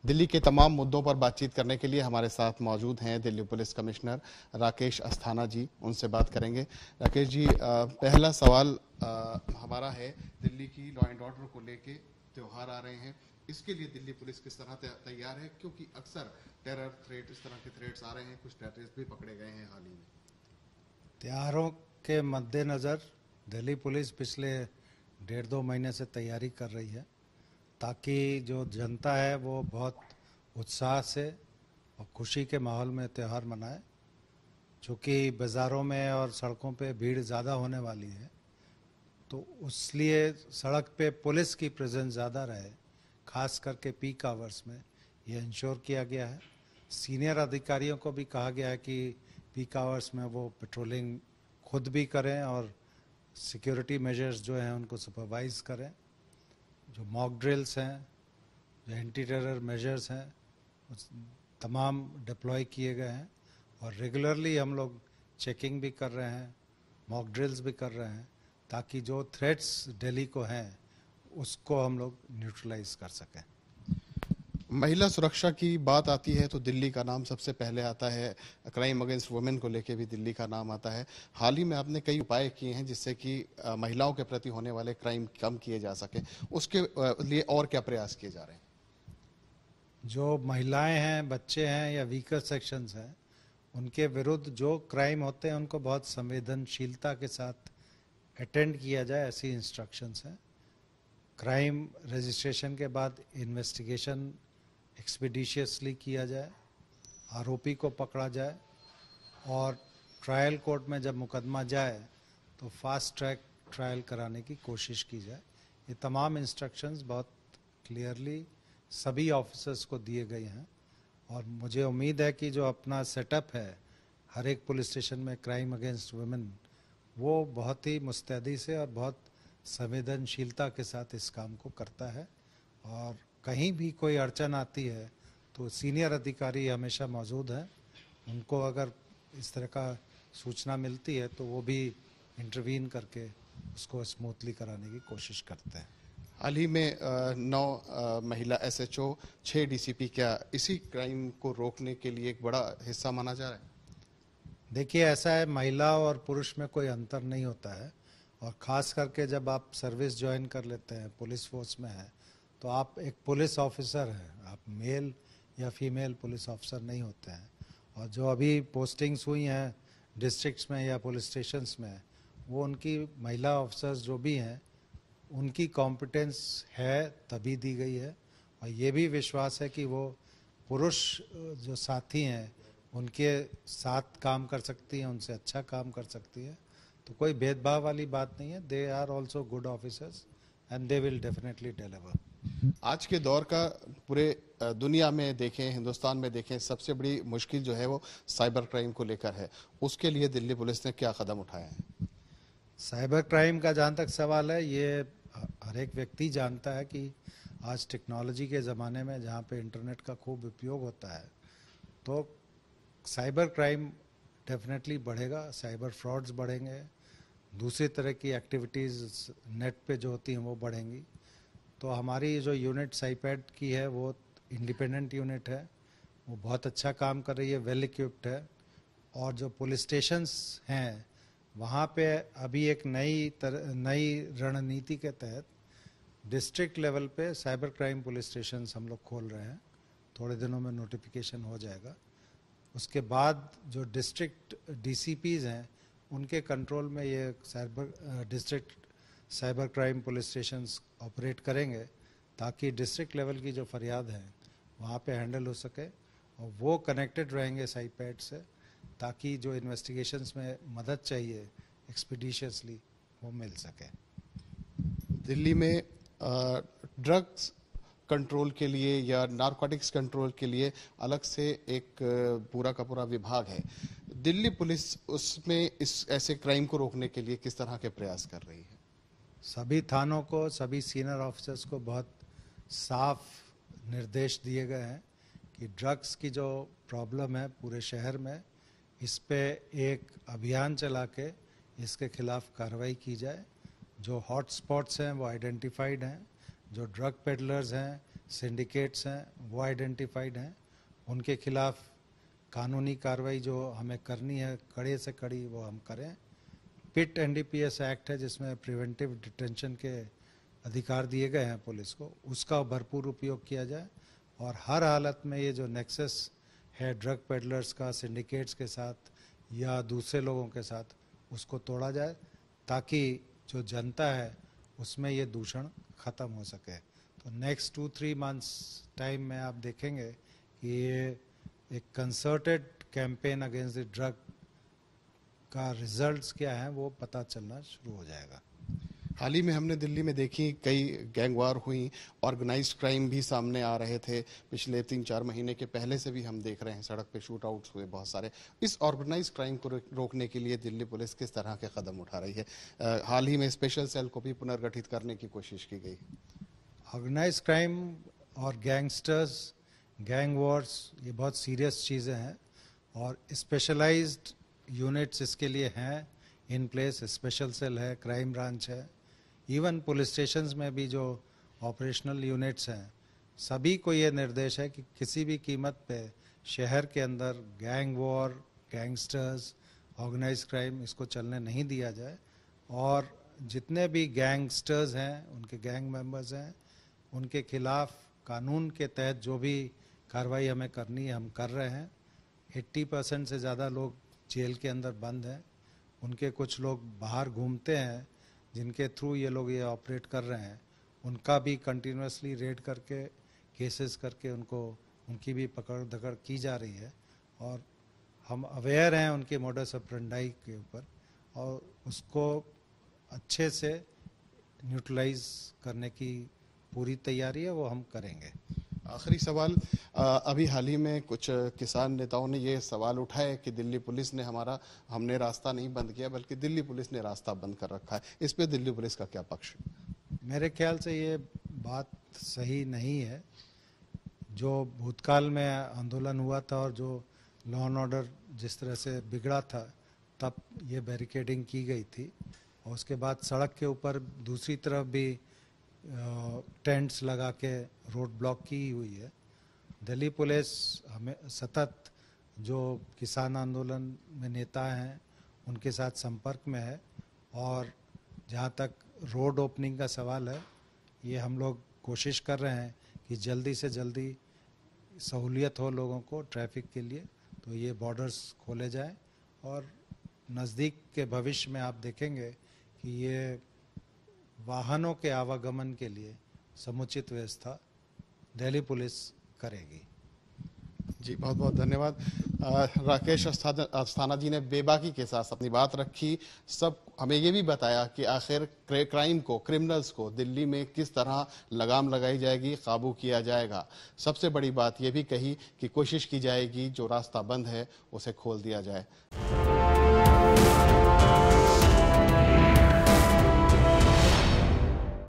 दिल्ली के तमाम मुद्दों पर बातचीत करने के लिए हमारे साथ मौजूद हैं दिल्ली पुलिस कमिश्नर राकेश अस्थाना जी। उनसे बात करेंगे। राकेश जी, पहला सवाल हमारा है, दिल्ली की लॉ एंड ऑर्डर को लेके त्योहार आ रहे हैं, इसके लिए दिल्ली पुलिस किस तरह तैयार है? क्योंकि अक्सर टेरर थ्रेट, इस तरह के थ्रेट्स आ रहे हैं, कुछ टेररिस्ट भी पकड़े गए हैं हाल ही में। त्योहारों के मद्देनज़र दिल्ली पुलिस पिछले 1.5-2 महीने से तैयारी कर रही है ताकि जो जनता है वो बहुत उत्साह से और खुशी के माहौल में त्यौहार मनाए। चूँकि बाज़ारों में और सड़कों पे भीड़ ज़्यादा होने वाली है, तो इसलिए सड़क पे पुलिस की प्रेजेंस ज़्यादा रहे, खास करके पीक आवर्स में ये इंश्योर किया गया है। सीनियर अधिकारियों को भी कहा गया है कि पीक आवर्स में वो पेट्रोलिंग खुद भी करें और सिक्योरिटी मेजर्स जो हैं उनको सुपरवाइज करें। जो मॉक ड्रिल्स हैं, जो एंटी टेरर मेजर्स हैं, तमाम डिप्लॉय किए गए हैं और रेगुलरली हम लोग चेकिंग भी कर रहे हैं, मॉक ड्रिल्स भी कर रहे हैं ताकि जो थ्रेट्स दिल्ली को हैं उसको हम लोग न्यूट्रलाइज कर सकें। महिला सुरक्षा की बात आती है तो दिल्ली का नाम सबसे पहले आता है। क्राइम अगेंस्ट वुमेन को लेके भी दिल्ली का नाम आता है। हाल ही में आपने कई उपाय किए हैं जिससे कि महिलाओं के प्रति होने वाले क्राइम कम किए जा सके, उसके लिए और क्या प्रयास किए जा रहे हैं? जो महिलाएं हैं, बच्चे हैं या वीकर सेक्शंस हैं, उनके विरुद्ध जो क्राइम होते हैं उनको बहुत संवेदनशीलता के साथ अटेंड किया जाए, ऐसी इंस्ट्रक्शंस हैं। क्राइम रजिस्ट्रेशन के बाद इन्वेस्टिगेशन एक्सपीडिशियसली किया जाए, आरोपी को पकड़ा जाए और ट्रायल कोर्ट में जब मुकदमा जाए तो फास्ट ट्रैक ट्रायल कराने की कोशिश की जाए। ये तमाम इंस्ट्रक्शंस बहुत क्लियरली सभी ऑफिसर्स को दिए गए हैं और मुझे उम्मीद है कि जो अपना सेटअप है हर एक पुलिस स्टेशन में क्राइम अगेंस्ट वुमेन, वो बहुत ही मुस्तैदी से और बहुत संवेदनशीलता के साथ इस काम को करता है। और कहीं भी कोई अड़चन आती है तो सीनियर अधिकारी हमेशा मौजूद हैं, उनको अगर इस तरह का सूचना मिलती है तो वो भी इंटरवीन करके उसको स्मूथली कराने की कोशिश करते हैं। हाल ही में 9 महिला एसएचओ, 6 डीसीपी, क्या इसी क्राइम को रोकने के लिए एक बड़ा हिस्सा माना जा रहा है? देखिए, ऐसा है, महिला और पुरुष में कोई अंतर नहीं होता है और ख़ास करके जब आप सर्विस ज्वाइन कर लेते हैं, पुलिस फोर्स में है, तो आप एक पुलिस ऑफिसर हैं, आप मेल या फीमेल पुलिस ऑफिसर नहीं होते हैं। और जो अभी पोस्टिंग्स हुई हैं डिस्ट्रिक्ट्स में या पुलिस स्टेशंस में, वो उनकी महिला ऑफिसर्स जो भी हैं उनकी कॉम्पिटेंस है तभी दी गई है और ये भी विश्वास है कि वो पुरुष जो साथी हैं उनके साथ काम कर सकती हैं, उनसे अच्छा काम कर सकती है। तो कोई भेदभाव वाली बात नहीं है। They are also good officers and they will definitely deliver. आज के दौर का पूरे दुनिया में देखें, हिंदुस्तान में देखें, सबसे बड़ी मुश्किल जो है वो साइबर क्राइम को लेकर है। उसके लिए दिल्ली पुलिस ने क्या कदम उठाए हैं? साइबर क्राइम का जहाँ तक सवाल है, ये हर एक व्यक्ति जानता है कि आज टेक्नोलॉजी के ज़माने में जहाँ पे इंटरनेट का खूब उपयोग होता है तो साइबर क्राइम डेफिनेटली बढ़ेगा, साइबर फ्रॉड्स बढ़ेंगे, दूसरी तरह की एक्टिविटीज़ नेट पे जो होती हैं वो बढ़ेंगी। तो हमारी जो यूनिट साइपैड की है वो इंडिपेंडेंट यूनिट है, वो बहुत अच्छा काम कर रही है, वेल इक्विप्ड है। और जो पुलिस स्टेशंस हैं वहाँ पे अभी एक नई रणनीति के तहत डिस्ट्रिक्ट लेवल पे साइबर क्राइम पुलिस स्टेशंस हम लोग खोल रहे हैं। थोड़े दिनों में नोटिफिकेशन हो जाएगा। उसके बाद जो डिस्ट्रिक्ट डीसीपीज़ हैं उनके कंट्रोल में ये district cyber crime police stations operate करेंगे ताकि डिस्ट्रिक्ट लेवल की जो फरियाद हैं वहाँ पे हैंडल हो सके और वो कनेक्टेड रहेंगे साइपैड से ताकि जो इन्वेस्टिगेशंस में मदद चाहिए एक्सपीडिशियसली वो मिल सके। दिल्ली में ड्रग्स कंट्रोल के लिए या नारकोटिक्स कंट्रोल के लिए अलग से एक पूरा का पूरा विभाग है। दिल्ली पुलिस उसमें इस ऐसे क्राइम को रोकने के लिए किस तरह के प्रयास कर रही है? सभी थानों को, सभी सीनियर ऑफिसर्स को बहुत साफ निर्देश दिए गए हैं कि ड्रग्स की जो प्रॉब्लम है पूरे शहर में, इस पे एक अभियान चला के इसके खिलाफ कार्रवाई की जाए। जो हॉट स्पॉट्स हैं वो आइडेंटिफाइड हैं, जो ड्रग पेडलर्स हैं सिंडिकेट्स हैं वो आइडेंटिफाइड हैं, उनके खिलाफ कानूनी कार्रवाई जो हमें करनी है कड़े से कड़ी वो हम करें। पिट एनडीपीएस एक्ट है जिसमें प्रिवेंटिव डिटेंशन के अधिकार दिए गए हैं पुलिस को, उसका भरपूर उपयोग किया जाए और हर हालत में ये जो नेक्सस है ड्रग पेडलर्स का सिंडिकेट्स के साथ या दूसरे लोगों के साथ, उसको तोड़ा जाए ताकि जो जनता है उसमें ये दूषण ख़त्म हो सके। तो नेक्स्ट 2-3 मंथ्स टाइम में आप देखेंगे कि ये एक concerted campaign against the drug का रिजल्ट्स क्या है वो पता चलना शुरू हो जाएगा। हाल ही में हमने दिल्ली में देखी कई गैंग वार हुई, ऑर्गेनाइज्ड क्राइम भी सामने आ रहे थे। पिछले 3-4 महीने के पहले से भी हम देख रहे हैं सड़क पे शूट आउट्स हुए बहुत सारे। इस ऑर्गेनाइज्ड क्राइम को रोकने के लिए दिल्ली पुलिस किस तरह के कदम उठा रही है? हाल ही में स्पेशल सेल को भी पुनर्गठित करने की कोशिश की गई। ऑर्गेनाइज्ड क्राइम और गैंगस्टर्स, गैंग वॉर्स ये बहुत सीरियस चीज़ें हैं और स्पेशलाइज्ड यूनिट्स इसके लिए हैं इन प्लेस। स्पेशल सेल है, क्राइम ब्रांच है, इवन पुलिस स्टेशंस में भी जो ऑपरेशनल यूनिट्स हैं, सभी को ये निर्देश है कि किसी भी कीमत पे शहर के अंदर gang war, gangsters, organised crime इसको चलने नहीं दिया जाए और जितने भी गैंगस्टर्स हैं, उनके गैंग मेंबर्स हैं, उनके खिलाफ कानून के तहत जो भी कार्रवाई हमें करनी है हम कर रहे हैं। 80% से ज़्यादा लोग जेल के अंदर बंद हैं, उनके कुछ लोग बाहर घूमते हैं जिनके थ्रू ये लोग ये ऑपरेट कर रहे हैं, उनका भी कंटिन्यूसली रेड करके केसेस करके उनकी भी पकड़ दकड़ की जा रही है और हम अवेयर हैं उनके मोडस ऑपरेंडाई के ऊपर और उसको अच्छे से न्यूट्रलाइज करने की पूरी तैयारी है, वो हम करेंगे। आखिरी सवाल, अभी हाल ही में कुछ किसान नेताओं ने ये सवाल उठाया कि दिल्ली पुलिस ने हमने रास्ता नहीं बंद किया बल्कि दिल्ली पुलिस ने रास्ता बंद कर रखा है। इस पे दिल्ली पुलिस का क्या पक्ष? मेरे ख्याल से ये बात सही नहीं है। जो भूतकाल में आंदोलन हुआ था और जो लॉ एंड ऑर्डर जिस तरह से बिगड़ा था तब ये बैरिकेडिंग की गई थी और उसके बाद सड़क के ऊपर दूसरी तरफ भी टेंट्स लगा के रोड ब्लॉक की हुई है। दिल्ली पुलिस हमें सतत जो किसान आंदोलन में नेता हैं उनके साथ संपर्क में है और जहाँ तक रोड ओपनिंग का सवाल है, ये हम लोग कोशिश कर रहे हैं कि जल्दी से जल्दी सहूलियत हो लोगों को ट्रैफिक के लिए, तो ये बॉर्डर्स खोले जाएं और नज़दीक के भविष्य में आप देखेंगे कि ये वाहनों के आवागमन के लिए समुचित व्यवस्था दिल्ली पुलिस करेगी। जी बहुत बहुत धन्यवाद। राकेश अस्थाना जी ने बेबाकी के साथ अपनी बात रखी, सब हमें ये भी बताया कि आखिर क्राइम को, क्रिमिनल्स को दिल्ली में किस तरह लगाम लगाई जाएगी, काबू किया जाएगा। सबसे बड़ी बात ये भी कही कि कोशिश की जाएगी जो रास्ता बंद है उसे खोल दिया जाए।